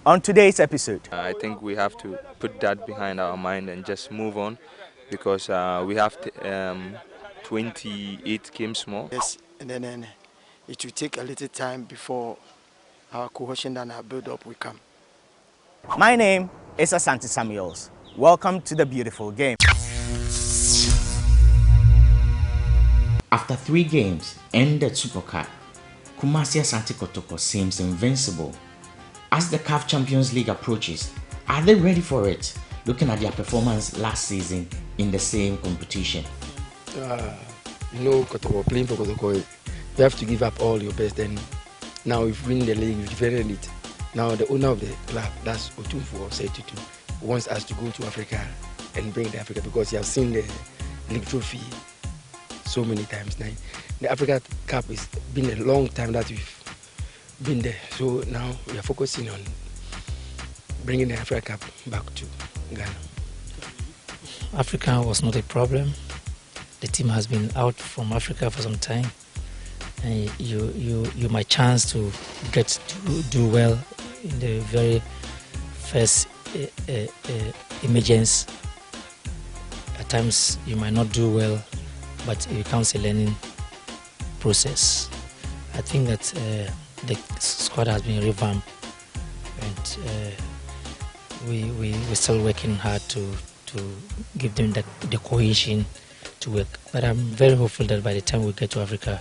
On today's episode, I think we have to put that behind our mind and just move on because we have 28 games more. Yes, and then it will take a little time before our cohesion and our build-up will come. my name is Asante Samuels. Welcome to the beautiful game. After 3 games and the Super Cup, Kumasi Asante Kotoko seems invincible. As the CAF Champions League approaches, are they ready for it? Looking at their performance last season in the same competition. Kotoko, playing for Kotoko, you have to give up all your best. And now we've win the league, we've defended it. Now the owner of the club, that's Otumfuo, said to wants us to go to Africa and bring the Africa because he has seen the league trophy so many times now. The Africa Cup has been a long time that we've been there. So now we are focusing on bringing the Africa Cup back to Ghana. Africa was not a problem. The team has been out from Africa for some time. And you might chance to get to do well in the very first emergence. At times you might not do well, but it becomes a learning process. I think that the squad has been revamped, and we're still working hard to give them the cohesion to work. But I'm very hopeful that by the time we get to Africa,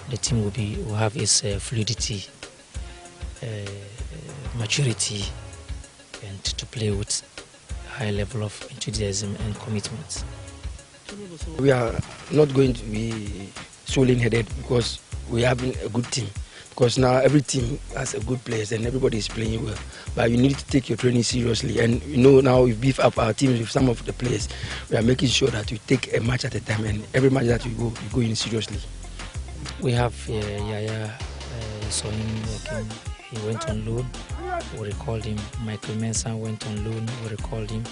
the team will have its fluidity, maturity, and to play with high level of enthusiasm and commitment. We are not going to be swollen-headed because we have a good team. Because now every team has a good players and everybody is playing well. But you need to take your training seriously. And now we beef up our teams with some of the players. We are making sure that we take a match at a time, and every match that we go in seriously. We have Yaya, saw him working. He went on loan. We recalled him. Michael Mensah went on loan. We recalled him.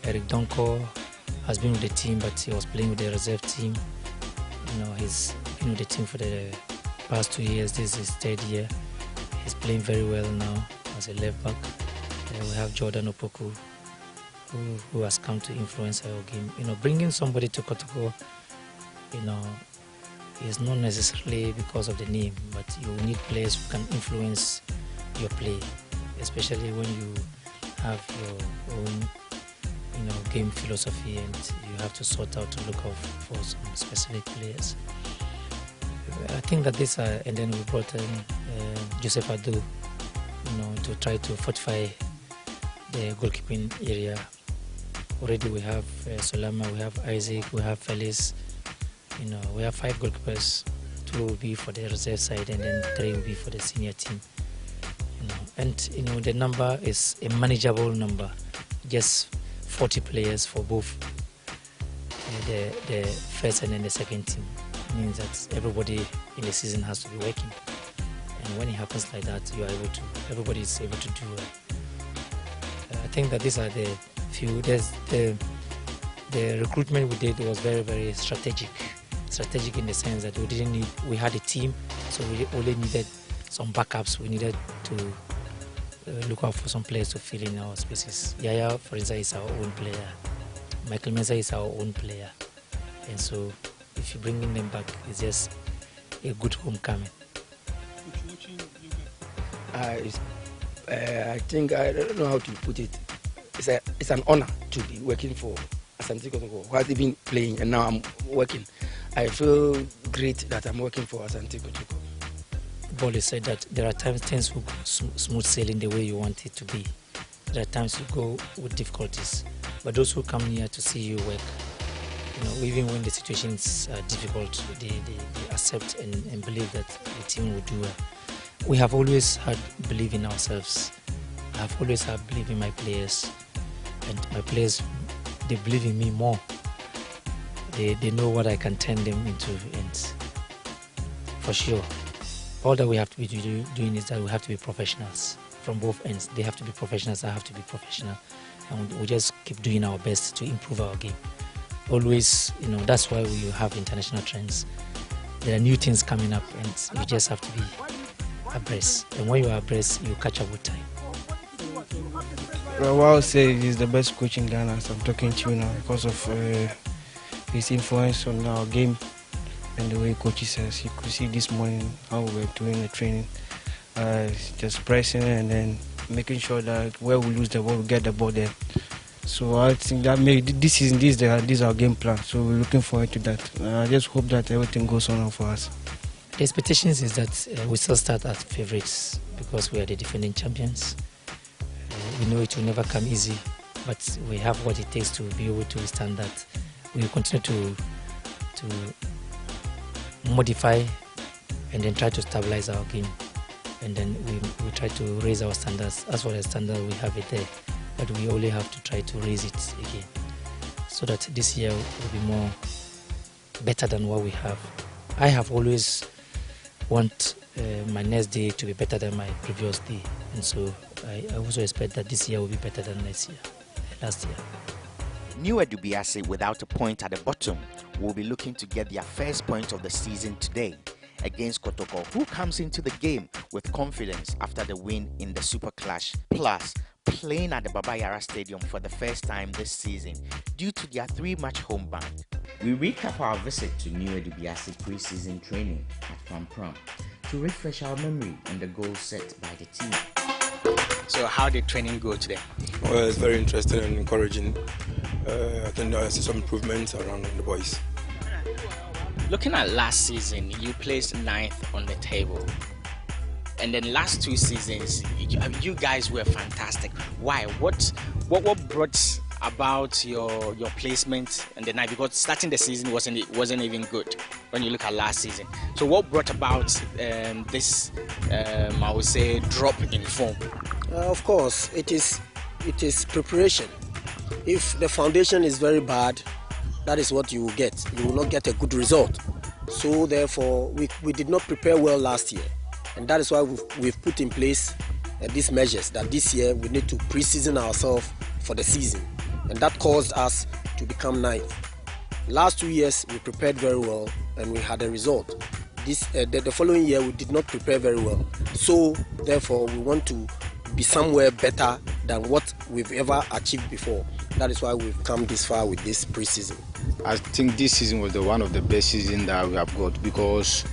Eric Donko has been with the team, but he was playing with the reserve team. He's been with the team for the past 2 years. This is his 3rd year. He's playing very well now as a left back. We have Jordan Opoku, who has come to influence our game. Bringing somebody to Kotoko, is not necessarily because of the name, but you need players who can influence your play, especially when you have your own game philosophy and you have to sort out to look out for some specific players. I think that and then we brought in Joseph Adu, to try to fortify the goalkeeping area. Already we have Solama, we have Isaac, we have Felix. We have 5 goalkeepers. 2 will be for the reserve side, and then 3 will be for the senior team. And the number is a manageable number. Just 40 players for both the first and then the second team. It means that everybody in the season has to be working. And when it happens like that, everybody is able to do well. I think that these are the few. The recruitment we did was very, very strategic. Strategic in the sense that we had a team, so we only needed some backups. We needed to look out for some players to fill in our spaces. Yaya, for instance, is our own player. Michael Mensah is our own player. And so if you bring them back, it's just a good homecoming. I think, I don't know how to put it. It's an honor to be working for Asante Kotoko, who has been playing, and now I'm working. I feel great that I'm working for Asante Kotoko. Bolly said that there are times things will go smooth sailing the way you want it to be. There are times you go with difficulties. But those who come here to see you work, even when the situations are difficult, they accept and believe that the team will do well. We have always had belief in ourselves. I have always had belief in my players. And my players, they believe in me more. They know what I can turn them into, and for sure, all that we have to be doing is that we have to be professionals from both ends. They have to be professionals, I have to be professional, and we just keep doing our best to improve our game. Always, that's why we have international trends. There are new things coming up, and you just have to be abreast. And when you are abreast, you catch up with time. Well, what I'll say is the best coach in Ghana as I'm talking to you now because of his influence on our game and the way coaches says. You could see this morning how we were doing the training, just pressing and then making sure that where we lose the ball, we get the ball there. So I think that this season, this is our game plan. So we're looking forward to that. I just hope that everything goes on for us. The expectations is that we still start as favorites because we are the defending champions. We know it will never come easy, but we have what it takes to be able to withstand that. We will continue to modify and then try to stabilize our game. And then we try to raise our standards. As for the standard, we have it there, but we only have to try to raise it again so that this year will be more better than what we have. I have always want my next day to be better than my previous day, and so I also expect that this year will be better than last year. New Edubiase, without a point at the bottom, will be looking to get their first point of the season today against Kotoko, who comes into the game with confidence after the win in the Super Clash, plus playing at the Baba Yara Stadium for the first time this season due to their 3-match home ban. We recap our visit to New Edubiase pre-season training at Pampram to refresh our memory on the goals set by the team. So how did training go today? Well, it's very interesting and encouraging. I think I see some improvements around the boys. Looking at last season, you placed 9th on the table. And then last 2 seasons, you guys were fantastic. Why? What brought about your placement in the 9th? Because starting the season wasn't even good when you look at last season. So what brought about this, I would say, drop in form? Of course, it is preparation. If the foundation is very bad, that is what you will get. You will not get a good result. So therefore, we did not prepare well last year. And that is why we've put in place these measures that this year we need to pre-season ourselves for the season. And that caused us to become 9th. Last 2 years, we prepared very well and we had a result. The following year, we did not prepare very well. So therefore, we want to be somewhere better than what we've ever achieved before. That is why we've come this far with this pre-season. I think this season was one of the best seasons that we have got because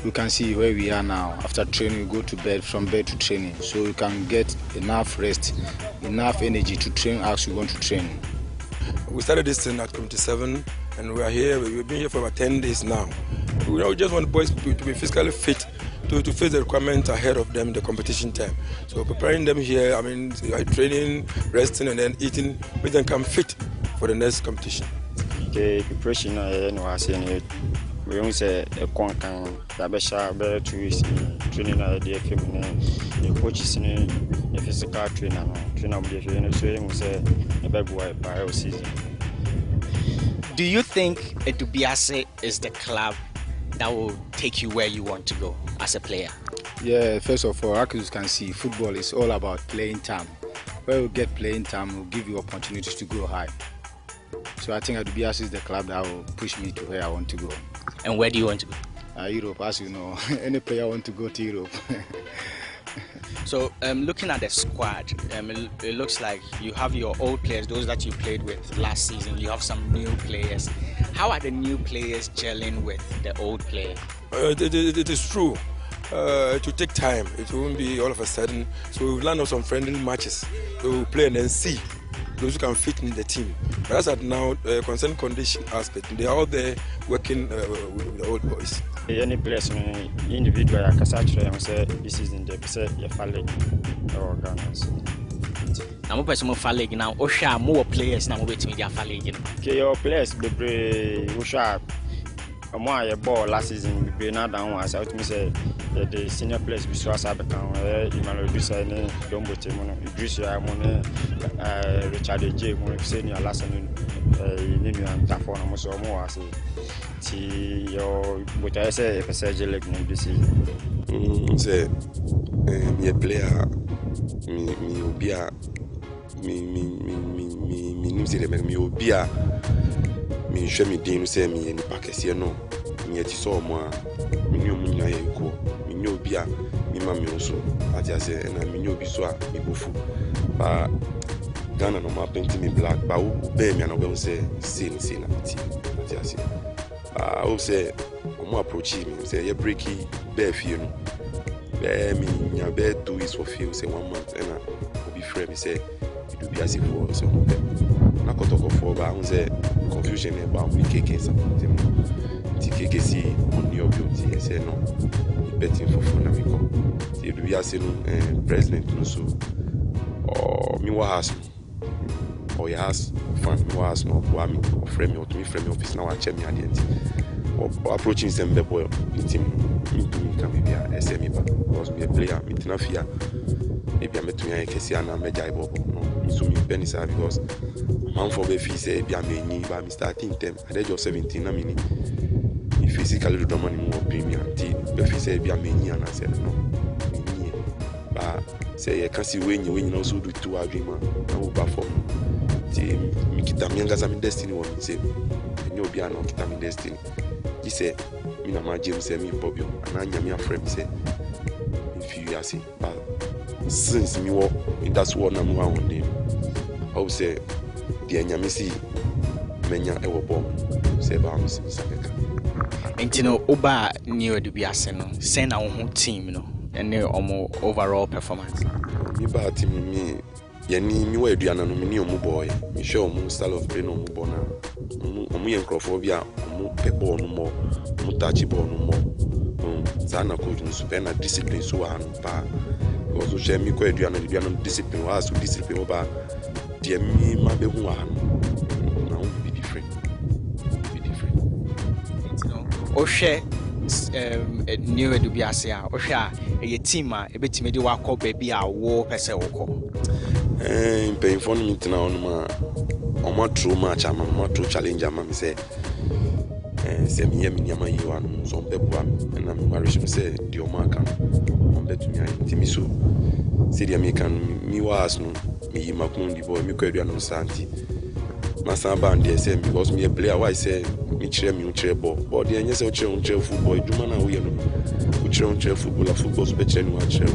you can see where we are now. After training, we go to bed, from bed to training. So you can get enough rest, enough energy to train as you want to train. We started this thing at 27 and we are here. We've been here for about 10 days now. We just want the boys to be physically fit to face the requirements ahead of them, the competition time. So preparing them here, training, resting and then eating, make them come fit for the next competition. The preparation we don't say a concan, Tabesha, 2 weeks training at the FM, the coaches in the physical trainer of the FM, so say a bad boy by season. Do you think Edubiase is the club that will take you where you want to go as a player? Yeah, first of all, as you can see, football is all about playing time. Where you get playing time will give you opportunities to go high. So I think Edubiase is the club that will push me to where I want to go. And where do you want to go? Europe, as you know. Any player want to go to Europe. So looking at the squad, it looks like you have your old players, those that you played with last season. You have some new players. How are the new players gelling with the old players? It is true. It will take time. It won't be all of a sudden. So we've learned some friendly matches. We will play and then see those who can fit in the team. But as at now, concern condition aspect, they are all there working with the old boys. Any players, individual, I can say this is in the league or Ghana. I'm a person who fall league now. Osha more players now with me. Fall league. Okay, your players be Osha. My ball last season be now down as I say the senior players be so as I become Emmanuel Dusa ne Dombo Temono Idrissa Amone Richard J mo senior last season ninu antafo na mo so mo wase ti yo bota say PSG league no be say me a player me obia me nimsi me obia me hwe me din say me ni pakese no me ati so mo a me nyom nyina ye ko me nyobi a me mami also ati ase na me nyo bi so a me bofu ba Ghana no ma paint me black ba wo be me na be say na ti ati ase ba wo say omo approach me say ye breaki be fie no be me nya be 2 weeks for fie say 1 month and obi frame me say you do be as if for so na kotoko for ba wo say confusion about we keke something ti keke si on your beauty say no betting for phone na me go ti do be as no president no so or me wa house or your house fan me wa house no wa me or frame me to me frame office now I check me at the end or approaching them the boy team me to me can be a SME because me a player me tina fear maybe I'm to me kesi ana me jai bobo no me so me penny sir because man for be fee say be am ni ba me starting term at the age of 17 na me ni physically do money more premium ti be fee say be am ni ana say no me ba say you can see when you also do two agreement na wo perform ti me kita me ngaza me destiny wo me say enye obi ana kita me destiny he say me na ma James say me Bobio and anya me afrem say if you are see but since me wo that's what na mo on dey I would say the anya me see menya e wo bom say ba me say sakeka Intino oba new edubiase no say na wo team no and omo overall performance me ba team me yani me wa eduana no me ni omo boy me show omo style of play no omo bona omo yen crofobia omo pe ball no more omo touch ball no more sana coach no super na discipline so an pa because o share me ko eduana discipline was so discipline over the me ma be hu an na o be different o share new edubiase a o hwe a e team a e betime de wakọ baby a wo pese wokọ paying for me now on my true match I'm my true challenge am me say me nyama yi wan so bebo am na me marriage me say the omaka on bet me intimi so say the american me was no me makun di boy me kwadu no santi masa band dey say because me a player why say me kire ball but the anya say o kire football djuma na wo ye no o kire football so be kire no a kire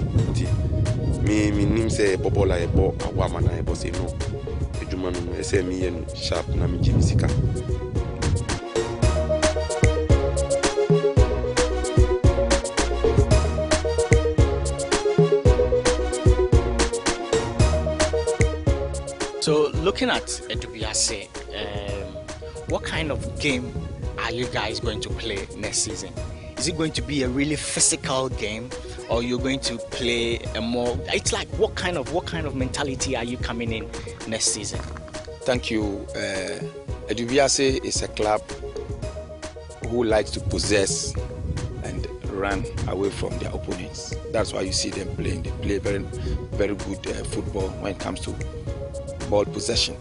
me nim say bobo la ebo awama na ebo say no eduma no say me yen sharp na me jimi sika. So looking at Edubiase, what kind of game are you guys going to play next season? Is it going to be a really physical game, or you're going to play a more? It's like what kind of mentality are you coming in next season? Thank you. Edubiase is a club who likes to possess and run away from their opponents. That's why you see them playing. They play very, very good football when it comes to ball possession.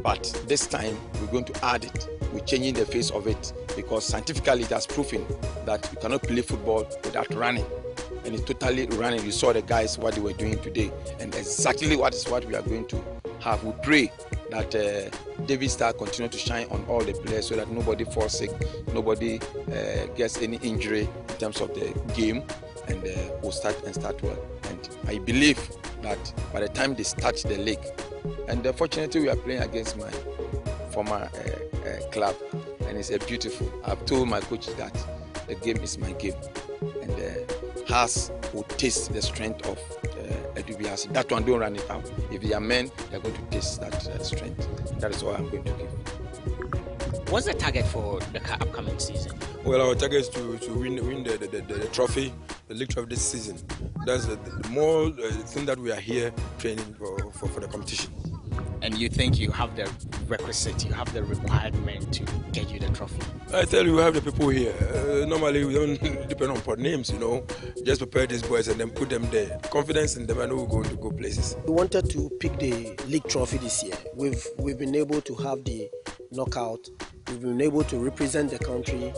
But this time we're going to add it. We're changing the face of it because scientifically it has proven that you cannot play football without running. And it's totally running. You saw the guys what they were doing today, and exactly what we are going to have. We pray that David Starr continue to shine on all the players so that nobody falls sick, nobody gets any injury in terms of the game, and we'll start well. And I believe that by the time they start the league, and fortunately we are playing against my former club, and it's a beautiful. I've told my coach that the game is my game, and Haas will taste the strength of Edubiase. That one, don't run it out. If they are men, they're going to taste that strength. That is all I'm going to give. What's the target for the upcoming season? Well, our target is to win the trophy, the league trophy this season. That's the more thing that we are here training for the competition. And you think you have the requisite, you have the requirement to get you the trophy? I tell you, we have the people here. Normally, we don't depend on names, Just prepare these boys and then put them there. Confidence in them, and we're going to go places. We wanted to pick the league trophy this year. We've been able to have the knockout. We've been able to represent the country.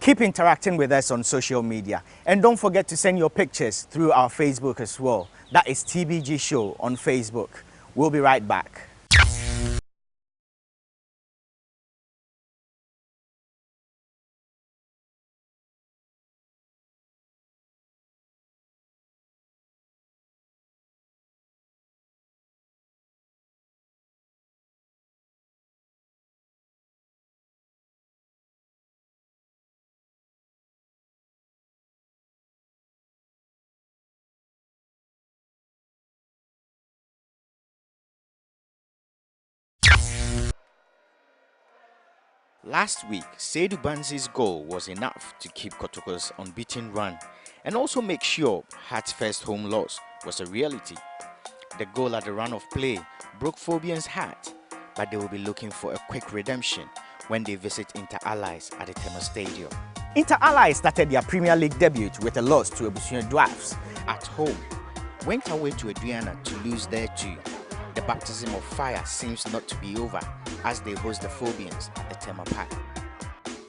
Keep interacting with us on social media, and don't forget to send your pictures through our Facebook as well. That is TBG Show on Facebook. We'll be right back. Last week, Seydou Banzi's goal was enough to keep Kotoko's unbeaten run and also make sure Hearts' first home loss was a reality. The goal at the run of play broke Phobians' heart, but they will be looking for a quick redemption when they visit Inter Allies at the Tema Stadium. Inter Allies started their Premier League debut with a loss to Ebusuan Dwarfs at home, went away to Aduana to lose there too. The baptism of fire seems not to be over as they host the Phobians at the Tema Park.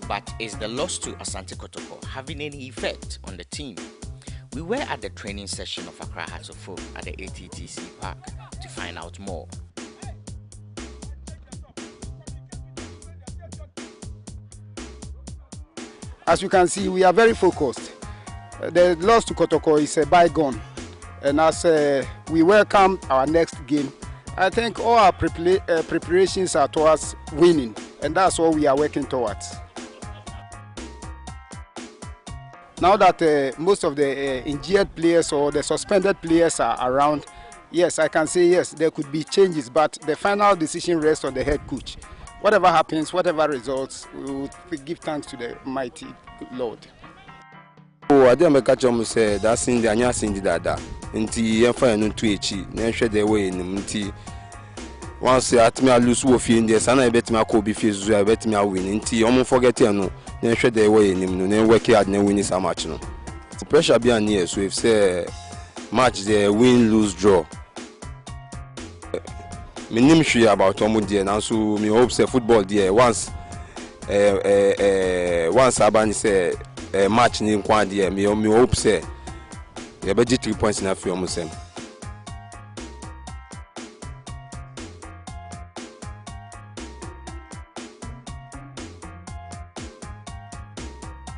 But is the loss to Asante Kotoko having any effect on the team? We were at the training session of Accra Hearts of Oak at the ATTC Park to find out more. As you can see, we are very focused. The loss to Kotoko is a bygone. And as we welcome our next game, I think all our preparations are towards winning, and that's what we are working towards. Now that most of the injured players or the suspended players are around, yes, I can say yes, there could be changes, but the final decision rests on the head coach. Whatever happens, whatever results, we will give thanks to the mighty Lord. I didn't catch on say that's in the Anyas in the dada. Nti yɛmfa no to echi na nhwɛ de way nim nti once atimi lose wo fi ndi sana ebetimi akɔ fi zuzu ebetimi win nti omo forget no na nhwɛ de way nim no na work hard na win this match no pressure be an here so if say match the win lose draw me nim hwe about omo there na so me hope say football there once abani say match ni kwa there me hope say you better 3 points in a few almost same.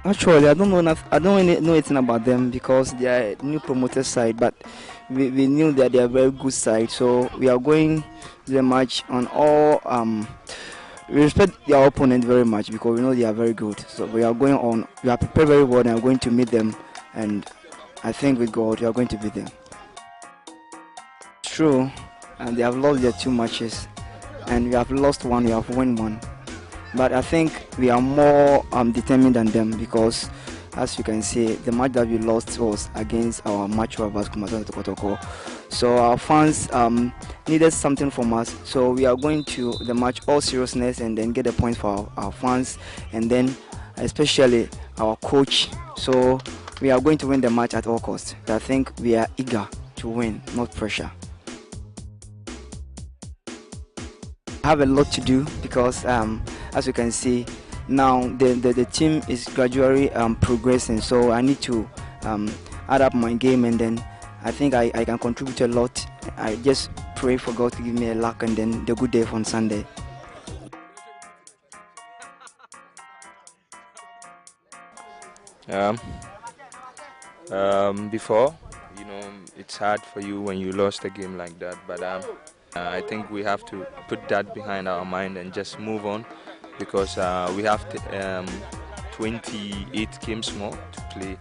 Actually, I don't really know anything about them because they are a new promoter side, but we knew that they are a very good side. So we are going to the match on all. We respect their opponent very much because we know they are very good. So we are going on. We are prepared very well and are going to meet them, and I think with God, we are going to beat them. It's true, and they have lost their 2 matches, and we have lost one, we have won one. But I think we are more determined than them because, as you can see, the match that we lost was against our match rivals, Kumasana Kotoko. So our fans needed something from us. So we are going to the match all seriousness and then get a point for our fans, and then especially our coach. So we are going to win the match at all costs. I think we are eager to win, not pressure. I have a lot to do because, as you can see, now the team is gradually progressing. So I need to add up my game, and then I think I can contribute a lot. I just pray for God to give me a luck and then the good day on Sunday. Before, it's hard for you when you lost a game like that, but I think we have to put that behind our mind and just move on because we have 28 games more to play,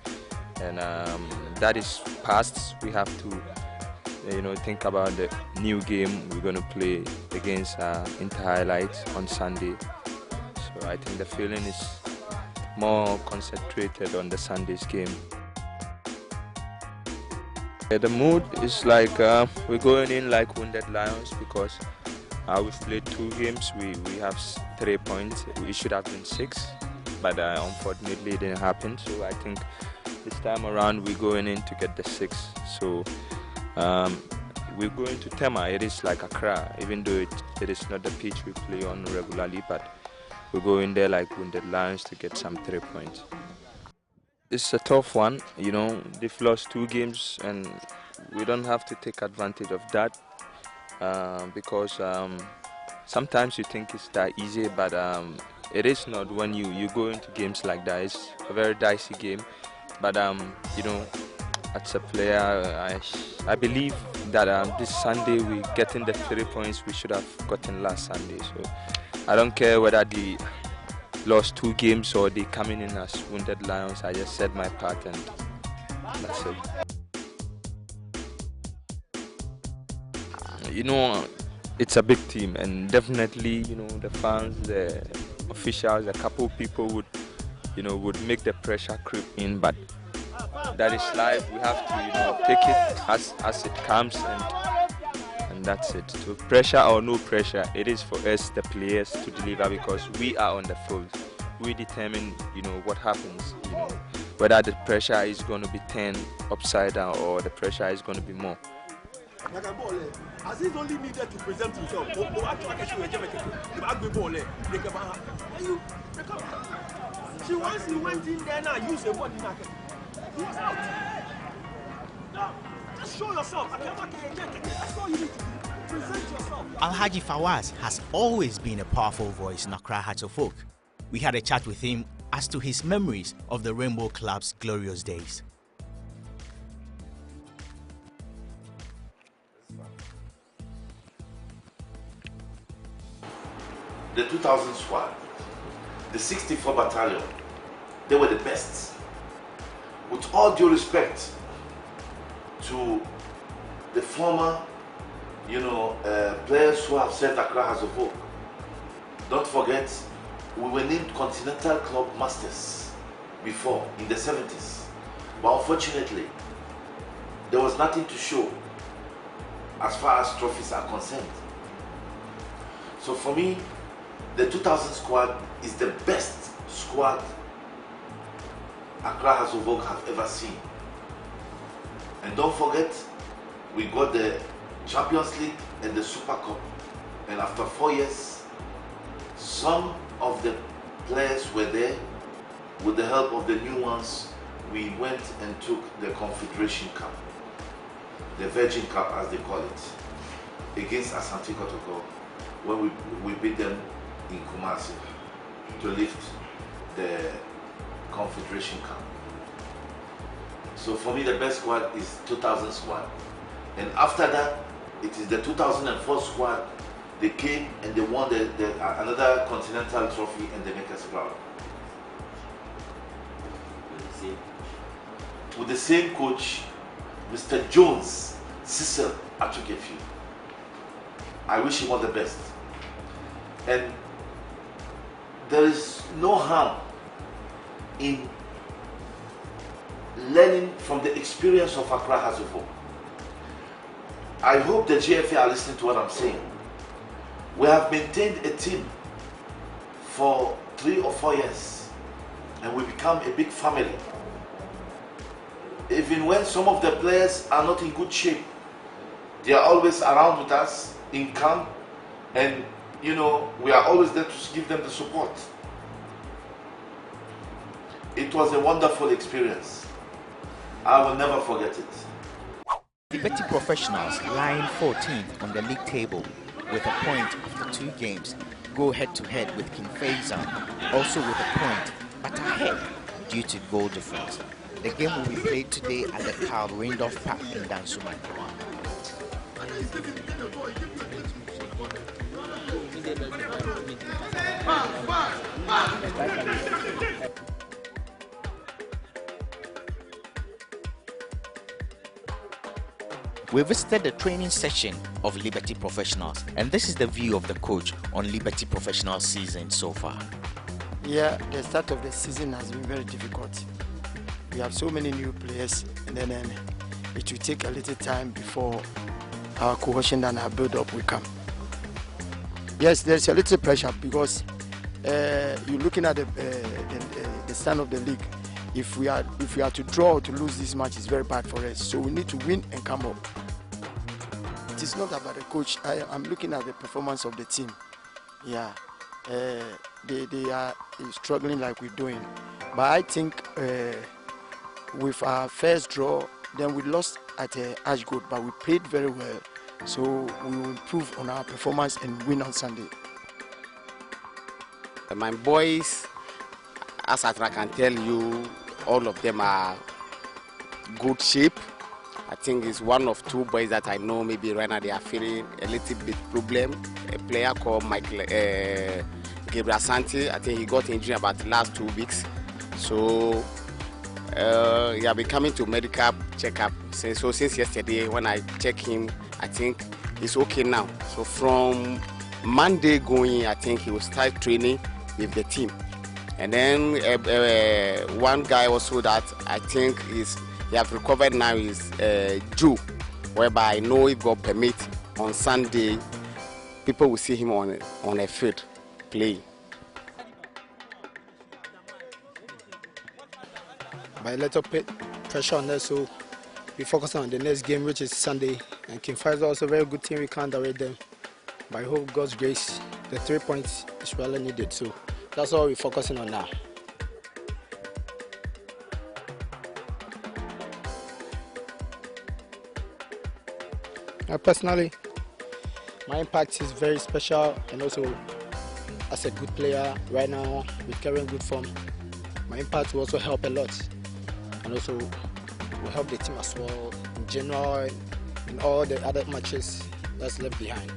and that is past. We have to think about the new game we're going to play against Inter Highlights on Sunday. So I think the feeling is more concentrated on the Sunday's game. The mood is like we're going in like wounded lions because we've played 2 games. We have 3 points. We should have been 6, but unfortunately it didn't happen. So I think this time around we're going in to get the 6. So we're going to Tema. It is like Accra, even though it is not the pitch we play on regularly, but we're going there like wounded lions to get some 3 points. It's a tough one, they've lost 2 games and we don't have to take advantage of that because sometimes you think it's that easy, but it is not when you go into games like that. It's a very dicey game, but as a player, I believe that this Sunday we're getting the 3 points we should have gotten last Sunday. So I don't care whether they lost 2 games or they coming in as wounded lions. I just said my part and that's it. It's a big team and definitely the fans, the officials, a couple people would, would make the pressure creep in, but that is life. We have to, take it as it comes, and that's it. So pressure or no pressure, it is for us, the players, to deliver, because we are on the field. We determine, what happens, whether the pressure is going to be turned upside down or the pressure is going to be more. As he's only needed to present himself, she once he went in there now, use a body market. He was out. No, just show yourself. That's all you need to do. Present yourself. Alhaji Fawaz has always been a powerful voice in Accra Hearts of Folk. We had a chat with him as to his memories of the Rainbow Club's glorious days. The 2000 squad, the 64 battalion, they were the best. With all due respect to the former, players who have served Accra as a whole, don't forget, we were named Continental Club Masters before, in the 70s. But unfortunately, there was nothing to show as far as trophies are concerned. So for me, the 2000 squad is the best squad Accra Hearts of Oak have ever seen. And don't forget, we got the Champions League and the Super Cup. And after 4 years, some of the players were there. With the help of the new ones, we went and took the Confederation Cup, the Virgin Cup as they call it, against Asante Kotoko, when we beat them in Kumasi to lift the Confederation Cup. So for me, the best squad is 2000 squad. And after that, it is the 2004 squad. They came and they won another continental trophy, and they make us proud. With the same coach, Mr. Jones, Cecil Atukefi. I wish him all the best. And there is no harm in learning from the experience of Accra Hearts of Oak. I hope the GFA are listening to what I'm saying. We have maintained a team for 3 or 4 years, and we become a big family. Even when some of the players are not in good shape, they are always around with us in camp, and we are always there to give them the support. It was a wonderful experience. I will never forget it. Liberty Professionals, lying 14th on the league table with a point after 2 games, go head-to-head with King Faisal, also with a point, but ahead due to goal difference. The game will be played today at the Carl Randolph Park in Dansoman. We visited the training session of Liberty Professionals, and this is the view of the coach on Liberty Professionals season so far. Yeah, the start of the season has been very difficult. We have so many new players, and then it will take a little time before our cohesion and our build-up will come. Yes, there's a little pressure because you're looking at the stand of the league. If we are to draw or to lose this match, it's very bad for us. So we need to win and come up. It is not about the coach. I'm looking at the performance of the team. Yeah, they are struggling like we're doing. But I think with our first draw, then we lost at Ashgood, but we played very well. So we will improve on our performance and win on Sunday. My boys, as I can tell you, all of them are good shape. I think it's one of 2 boys that I know maybe right now they are feeling a little bit problem. A player called Michael Gabriel Asante, I think he got injured about the last 2 weeks. So he has been coming to medical checkup since yesterday. When I check him, I think he's okay now. So from Monday going, I think he will start training with the team. And then one guy also that I think he have recovered now is Joe, whereby I know if God permit on Sunday, people will see him on a field playing. By a little bit pressure on us, so we focus on the next game, which is Sunday. And King Faisal is also a very good team. We can't direct them. By hope God's grace, the 3 points is really needed. So that's all we're focusing on now. Personally, my impact is very special, and also as a good player right now with carrying good form, my impact will also help a lot, and also will help the team as well in general in all the other matches that's left behind.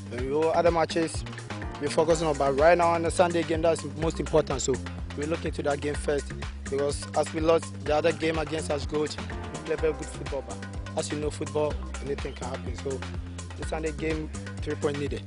When we go other matches, we're focusing on, but right now on the Sunday game, that's most important. So we're looking to that game first, because as we lost the other game against us, good, we play very good football. But as you know, football, anything can happen. So the Sunday game, 3 points needed.